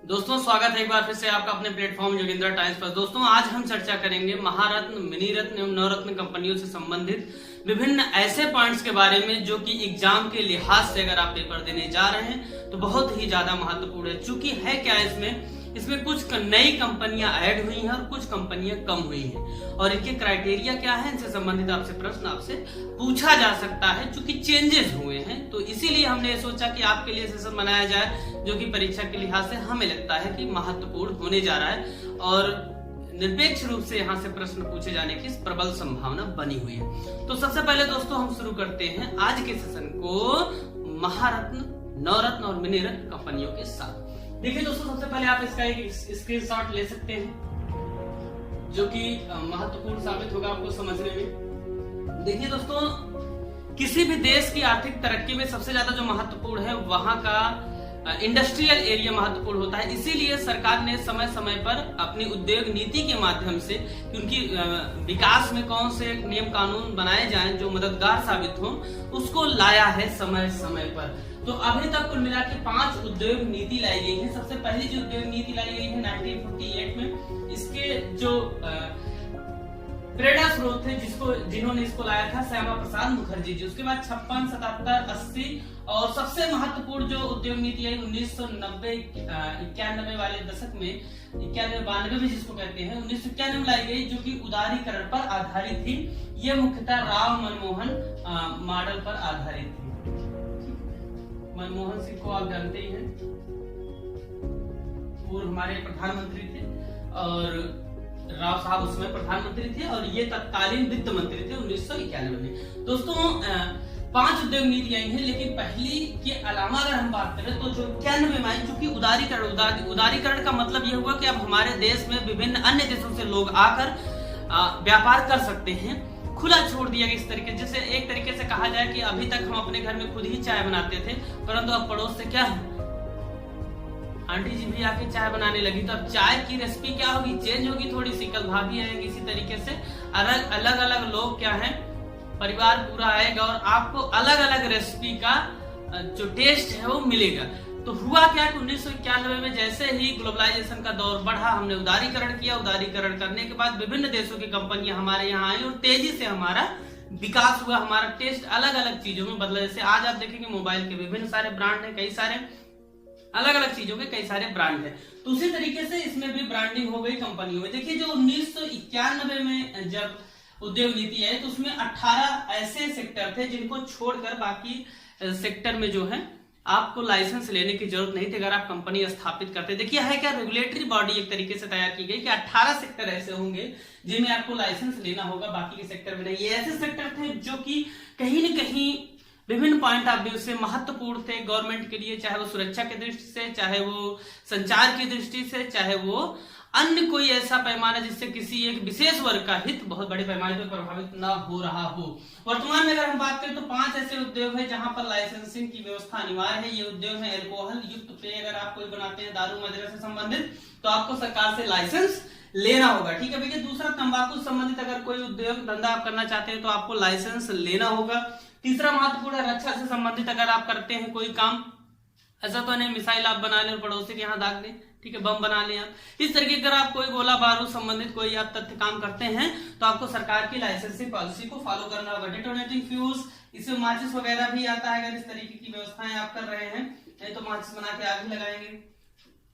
दोस्तों स्वागत है एक बार फिर से आपका अपने प्लेटफॉर्म योगेंद्र टाइम्स पर। दोस्तों आज हम चर्चा करेंगे महारत्न, मिनी रत्न एवं नवरत्न कंपनियों से संबंधित विभिन्न ऐसे पॉइंट्स के बारे में जो कि एग्जाम के लिहाज से अगर आप पेपर देने जा रहे हैं तो बहुत ही ज्यादा महत्वपूर्ण है। चूंकि है क्या इसमें कुछ नई कंपनियां ऐड हुई हैं और कुछ कंपनियां कम हुई हैं और इनके क्राइटेरिया क्या है, इनसे संबंधित आपसे प्रश्न आपसे पूछा जा सकता है चूंकि चेंजेस हुए हैं। तो इसीलिए हमने सोचा कि आपके लिए सेशन बनाया जाए जो कि परीक्षा के लिहाज से हमें लगता है कि महत्वपूर्ण होने जा रहा है और निरपेक्ष रूप से यहाँ से प्रश्न पूछे जाने की प्रबल संभावना बनी हुई है। तो सबसे पहले दोस्तों हम शुरू करते हैं आज के सेशन को महारत्न, नवरत्न और मिनी रत्न कंपनियों के साथ। देखिए दोस्तों, सबसे पहले आप इसका एक स्क्रीनशॉट ले सकते हैं जो कि महत्वपूर्ण साबित होगा आपको समझने में। देखिए दोस्तों, किसी भी देश की आर्थिक तरक्की में सबसे ज्यादा जो महत्वपूर्ण है वहां का इंडस्ट्रियल एरिया महत्वपूर्ण होता है। इसीलिए सरकार ने समय समय पर अपनी उद्योग नीति के माध्यम से उनकी विकास में कौन से नियम कानून बनाए जाएं जो मददगार साबित हो उसको लाया है समय समय पर। तो अभी तक कुल मिला के 5 उद्योग नीति लाई गई है। सबसे पहली जो उद्योग नीति लाई गई है 1948 में, इसके जो प्रेरणा स्रोत थे जिन्होंने इसको लाया था श्यामा प्रसाद मुखर्जी जी। उसके बाद 56, 77, 80 और सबसे महत्वपूर्ण जो उद्योग नीति आई 1990 91 वाले दशक में, 91-92 भी जिसको कहते हैं, 1991 में लाई गई जो कि उदारीकरण पर आधारित थी। ये मुख्यतः राव मनमोहन मॉडल पर आधारित थी। मनमोहन सिंह को आप जानते ही हैं, पूर्व हमारे प्रधानमंत्री थे और राव साहब उस समय प्रधानमंत्री थे और ये तत्कालीन वित्त मंत्री थे 1991 में। दोस्तों 5 उद्योग नीति आई हैं, लेकिन पहली के अलावा अगर हम बात करें तो जो 91 में आई चूंकि उदारीकरण का मतलब ये हुआ कि अब हमारे देश में विभिन्न अन्य देशों से लोग आकर व्यापार कर सकते हैं। खुला छोड़ दिया गया इस तरीके, जैसे एक तरीके से कहा जाए कि अभी तक हम अपने घर में खुद ही चाय बनाते थे, परंतु अब पड़ोस से क्या है, आंटी जी भी आके चाय बनाने लगी। तो अब चाय की रेसिपी क्या होगी, चेंज होगी थोड़ी सी, कल भाभी आएंगी। इसी तरीके से अलग अलग लोग क्या है, परिवार पूरा आएगा और आपको अलग अलग रेसिपी का जो टेस्ट है वो मिलेगा। तो हुआ क्या कि 1991 में जैसे ही ग्लोबलाइजेशन का दौर बढ़ा, हमने उदारीकरण किया। उदारीकरण करने के बाद विभिन्न देशों की कंपनियां हमारे यहाँ आई और तेजी से हमारा विकास हुआ, हमारा टेस्ट अलग अलग चीजों में बदला। जैसे आज आप देखेंगे मोबाइल के विभिन्न सारे ब्रांड है, कई सारे अलग अलग चीजों के कई सारे ब्रांड है। तो उसी तरीके से इसमें भी ब्रांडिंग हो गई कंपनियों में। देखिए जो 1991 में जब उद्योग नीति आई तो उसमें 18 ऐसे सेक्टर थे जिनको छोड़कर बाकी सेक्टर में जो है आपको लाइसेंस लेने की जरूरत नहीं थी अगर आप कंपनी स्थापित करते। देखिए है क्या, रेगुलेटरी बॉडी एक तरीके से तैयार की गई कि 18 सेक्टर ऐसे होंगे जिनमें आपको लाइसेंस लेना होगा, बाकी के सेक्टर में नहीं। ये ऐसे सेक्टर थे जो कि कहीं न कहीं विभिन्न पॉइंट ऑफ व्यू से महत्वपूर्ण थे गवर्नमेंट के लिए, चाहे वो सुरक्षा की दृष्टि से, चाहे वो संचार की दृष्टि से, चाहे वो अन्य कोई ऐसा पैमाना जिससे किसी एक विशेष वर्ग का हित बहुत बड़े पैमाने पर प्रभावित ना हो रहा हो। वर्तमान में अगर हम बात करें तो 5 ऐसे उद्योग है जहां पर लाइसेंसिंग की व्यवस्था अनिवार्य है। ये उद्योग है अल्कोहल युक्त पेय, अगर आप कोई बनाते हैं दारू मदिरा से संबंधित तो आपको सरकार से लाइसेंस लेना होगा। ठीक है भैया। दूसरा, तंबाकू संबंधित अगर कोई उद्योग धंधा आप करना चाहते हैं तो आपको लाइसेंस लेना होगा। तीसरा महत्वपूर्ण है रक्षा से संबंधित, अगर आप करते हैं कोई काम, ऐसा तो नहीं मिसाइल आप बना लें और पड़ोसी के यहाँ दाग दें, ठीक है, बम बना लें आप। इस तरीके अगर आप कोई गोला बारूद संबंधित कोई आप तथ्य काम करते हैं तो आपको सरकार की लाइसेंसिंग पॉलिसी को फॉलो करना होगा। डेटोनेटिंग फ्यूज, इसमें माचिस वगैरह भी आता है, अगर इस तरीके की व्यवस्थाएं आप कर रहे हैं, नहीं तो माचिस बना के आग भी लगाएंगे।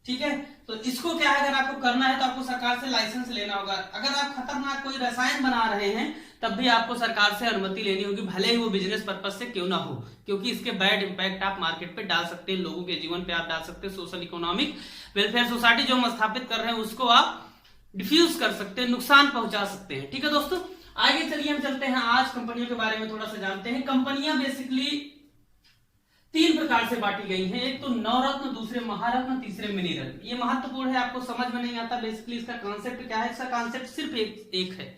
ठीक है, तो इसको क्या है, अगर आपको करना है तो आपको सरकार से लाइसेंस लेना होगा। अगर आप खतरनाक कोई रसायन बना रहे हैं तब भी आपको सरकार से अनुमति लेनी होगी, भले ही वो बिजनेस पर्पज से क्यों ना हो, क्योंकि इसके बैड इंपैक्ट आप मार्केट पे डाल सकते हैं, लोगों के जीवन पे आप डाल सकते हैं। सोशल इकोनॉमिक वेलफेयर सोसाइटी जो हम स्थापित कर रहे हैं उसको आप डिफ्यूज कर सकते हैं, नुकसान पहुंचा सकते हैं। ठीक है दोस्तों, आगे चलिए हम चलते हैं, आज कंपनियों के बारे में थोड़ा सा जानते हैं। कंपनियां बेसिकली 3 प्रकार से बांटी गई हैं, एक तो नवरत्न, दूसरे महारत्न, तीसरे मिनी रत्न। ये महत्वपूर्ण है, आपको समझ में नहीं आता बेसिकली इसका कॉन्सेप्ट क्या है। इसका कॉन्सेप्ट सिर्फ एक है,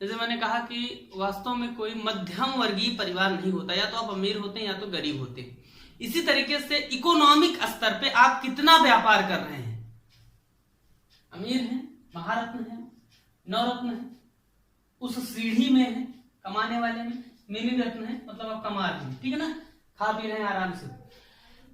जैसे मैंने कहा कि वास्तव में कोई मध्यम वर्गीय परिवार नहीं होता, या तो आप अमीर होते हैं या तो गरीब होते हैं। इसी तरीके से इकोनॉमिक स्तर पे आप कितना व्यापार कर रहे हैं, अमीर हैं, महारत्न है, नवरत्न है, उस सीढ़ी में है कमाने वाले में, मिनी रत्न है मतलब आप कमा रहे हैं, ठीक है ना, खा पी रहे हैं आराम से।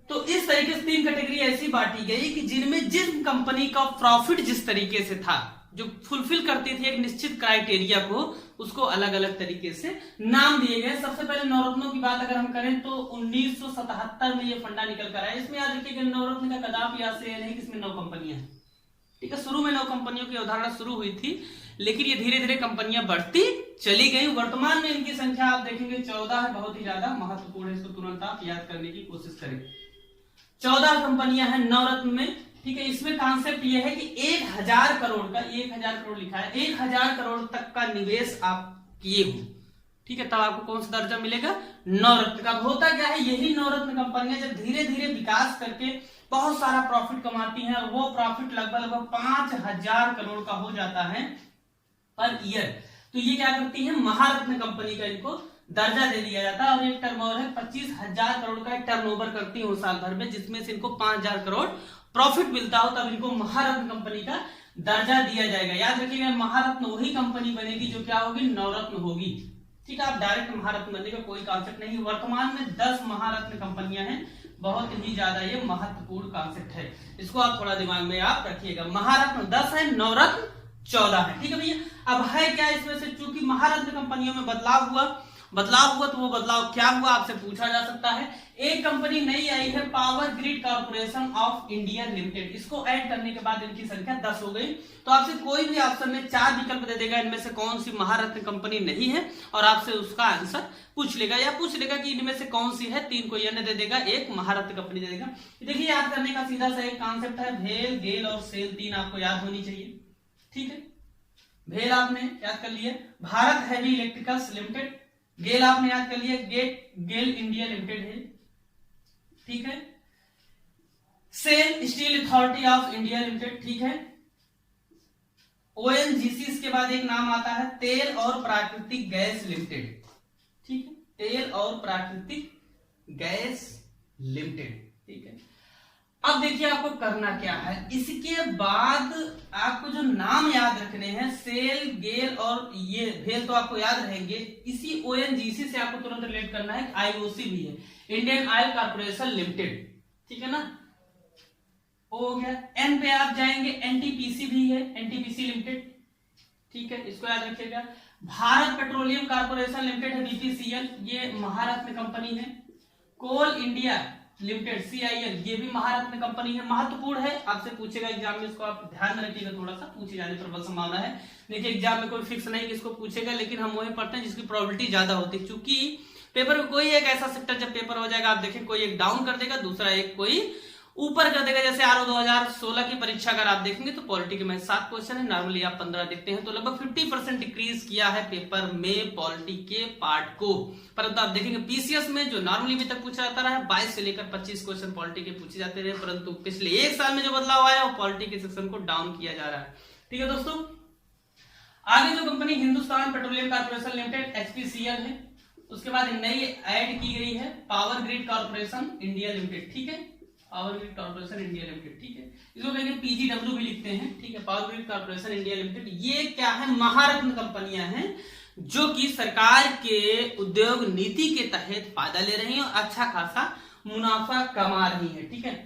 तो इस तरीके से 3 कैटेगरी ऐसी बांटी गई कि जिनमें जिन कंपनी का प्रॉफिट जिस तरीके से था, जो फुलफिल करती थी एक निश्चित क्राइटेरिया को, उसको अलग अलग तरीके से नाम दिए गए। सबसे पहले नवरत्नों की बात अगर हम करें तो 1977 में ये फंडा निकल कर आया। इसमें याद रखिएगा नवरत्न का कदापि याद से नहीं कि इसमें 9 कंपनियां हैं, ठीक है। शुरू में 9 कंपनियों की अवधारणा शुरू हुई थी, लेकिन ये धीरे धीरे कंपनियां बढ़ती चली गई। वर्तमान में इनकी संख्या आप देखेंगे 14 है, बहुत ही ज्यादा महत्वपूर्ण है, इसको तुरंत आप याद करने की कोशिश करें। 14 कंपनियां हैं नवरत्न में, ठीक है। इसमें कॉन्सेप्ट यह है कि 1000 करोड़ का, 1000 करोड़ लिखा है, 1000 करोड़ तक का निवेश आप किए हो, ठीक है, तब आपको कौन सा दर्जा मिलेगा, नवरत्न का। होता क्या है, यही नवरत्न कंपनियां जब धीरे धीरे विकास करके बहुत सारा प्रॉफिट कमाती हैं, और वो प्रॉफिट लगभग 5000 करोड़ का हो जाता है पर ईयर, तो ये क्या करती है, महारत्न कंपनी का इनको दर्जा दे दिया जाता है। और एक टर्नओवर है 25,000 करोड़ का टर्नओवर करती है साल भर में, जिसमें से इनको 5000 करोड़ प्रॉफिट मिलता हो, तब इनको महारत्न कंपनी का दर्जा दिया जाएगा। याद रखिएगा महारत्न वही कंपनी बनेगी जो क्या होगी, नवरत्न होगी, ठीक है। आप डायरेक्ट महारत्न बनने का कोई कॉन्सेप्ट नहीं। वर्तमान में 10 महारत्न कंपनियां हैं, बहुत ही ज्यादा ये महत्वपूर्ण कॉन्सेप्ट है, इसको आप थोड़ा दिमाग में आप रखिएगा। महारत्न 10 है, नवरत्न 14 है, ठीक है भैया। अब है क्या इसमें से, चूंकि महारत्न कंपनियों में बदलाव हुआ तो वो बदलाव क्या हुआ आपसे पूछा जा सकता है। एक कंपनी नई आई है, power grid corporation of India limited. इसको ऐड करने के बाद इनकी संख्या 10 हो गई। तो आपसे कोई भी ऑप्शन में 4 विकल्प दे देगा, इनमें से कौन सी महारत्न कंपनी नहीं है, और आपसे उसका आंसर पूछ लेगा, या पूछ लेगा कि इनमें से कौन सी है, 3 को यानी दे देगा, 1 महारत्न कंपनी दे देगा। देखिए याद करने का सीधा सा एक कॉन्सेप्ट है, भेल, गेल और सेल, 3 आपको याद होनी चाहिए, ठीक है। भेल आपने याद कर लिया, भारत हैवी इलेक्ट्रिकल्स लिमिटेड। गेल आपने याद कर लिया, गेल इंडिया लिमिटेड है, ठीक है। SAIL, steel authority of India limited, ठीक है। ओएनजीसी, इसके बाद एक नाम आता है तेल और प्राकृतिक गैस लिमिटेड, ठीक है, तेल और प्राकृतिक गैस लिमिटेड, ठीक है। अब देखिए आपको करना क्या है, इसके बाद आपको जो नाम याद रखने हैं, सेल, गेल और ये भेल तो आपको याद रहेंगे। इसी ओएनजीसी से आपको तुरंत रिलेट करना है, आईओसी भी है, इंडियन ऑयल कॉर्पोरेशन लिमिटेड, ठीक है ना, हो गया। एन पे आप जाएंगे, एनटीपीसी भी है, एनटीपीसी लिमिटेड, ठीक है, इसको याद रखिएगा। भारत पेट्रोलियम कॉर्पोरेशन लिमिटेड है, बीपीसीएल, ये महारत्न कंपनी है। कोल इंडिया लिमिटेड, सीआईएल, ये भी महारत्न कंपनी है, महत्वपूर्ण है, आपसे पूछेगा एग्जाम में, इसको आप ध्यान में रखिएगा, थोड़ा सा पूछे जाने पर बल संभावना है। देखिए एग्जाम में कोई फिक्स नहीं कि इसको पूछेगा, लेकिन हम वही पढ़ते हैं जिसकी प्रोबेबिलिटी ज्यादा होती है, क्योंकि पेपर में कोई एक ऐसा सेक्टर जब पेपर हो जाएगा, आप देखें कोई एक डाउन कर देगा, दूसरा एक कोई ऊपर कर देगा। जैसे आरओ 2016 की परीक्षा अगर आप देखेंगे तो पॉलिटी के में 7 क्वेश्चन है, नॉर्मली आप 15 देखते हैं, तो लगभग 50% डिक्रीज किया है पेपर में पॉलिटी के पार्ट को। परंतु आप देखेंगे पीसीएस में जो नॉर्मली अभी तक पूछा जाता है 22 से लेकर 25 क्वेश्चन पॉलिटी के पूछे जाते रहे, परंतु पिछले 1 साल में जो बदलाव आया वो पॉलिटी के सेक्शन को डाउन किया जा रहा है, ठीक है दोस्तों। आगे जो company Hindustan petroleum corporation limited, HPCL है, उसके बाद नई ऐड की गई है power grid corporation India limited, ठीक है, power grid corporation India limited, ठीक है, इसको कहेंगे पीजीडब्ल्यू भी लिखते हैं, ठीक है, power grid corporation India limited. ये क्या है, महारत्न कंपनियां हैं जो कि सरकार के उद्योग नीति के तहत फायदा ले रही हैं और अच्छा खासा मुनाफा कमा रही है, ठीक है।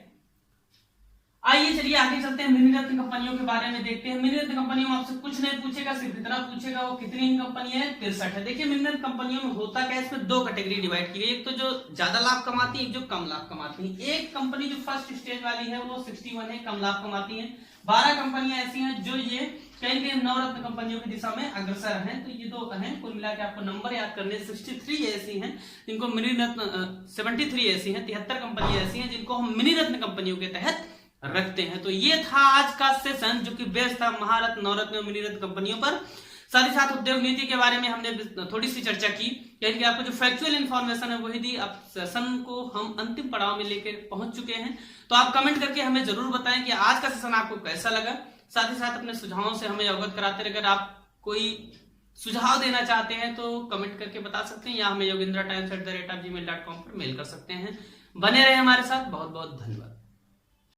आइए चलिए आगे चलते हैं, मिनीरत्न कंपनियों के बारे में देखते हैं। मिनीरत्न कंपनियों में आपसे कुछ नहीं पूछेगा, सिर्फ इतना पूछेगा वो कितनी कंपनी है, 63 है। देखिए मिनीरत्न कंपनियों में होता क्या है, इसमें 2 कैटेगरी डिवाइड की गई, एक तो जो ज्यादा लाभ कमाती है, एक जो कम लाभ कमाती है। एक कंपनी जो फर्स्ट स्टेज वाली है वो 61 है, कम लाभ कमाती है। 12 कंपनियां ऐसी हैं जो ये कहीं नवरत्न कंपनियों की दिशा में अग्रसर हैं, तो ये 2 हैं, कुल मिला के आपको नंबर याद करने। 63 ऐसी हैं जिनको मिनीरत्न, 73 ऐसी हैं, 73 कंपनियां ऐसी हैं जिनको हम मिनीरत्न कंपनियों के तहत रखते हैं। तो ये था आज का सेशन जो कि बेस्ड था महारत्न, नवरत्न और मिनीरत्न कंपनियों पर। साथ ही साथ उद्योग नीति के बारे में हमने थोड़ी सी चर्चा की, यानी कि आपको जो फैक्चुअल इन्फॉर्मेशन है वही दी। अब सेशन को हम अंतिम पड़ाव में लेकर पहुंच चुके हैं, तो आप कमेंट करके हमें जरूर बताएं कि आज का सेशन आपको कैसा लगा। साथ ही साथ अपने सुझावों से हमें अवगत कराते रहे। अगर आप कोई सुझाव देना चाहते हैं तो कमेंट करके बता सकते हैं, या हमें yogendra times@gmail.com पर मेल कर सकते हैं। बने रहे हमारे साथ, बहुत बहुत धन्यवाद।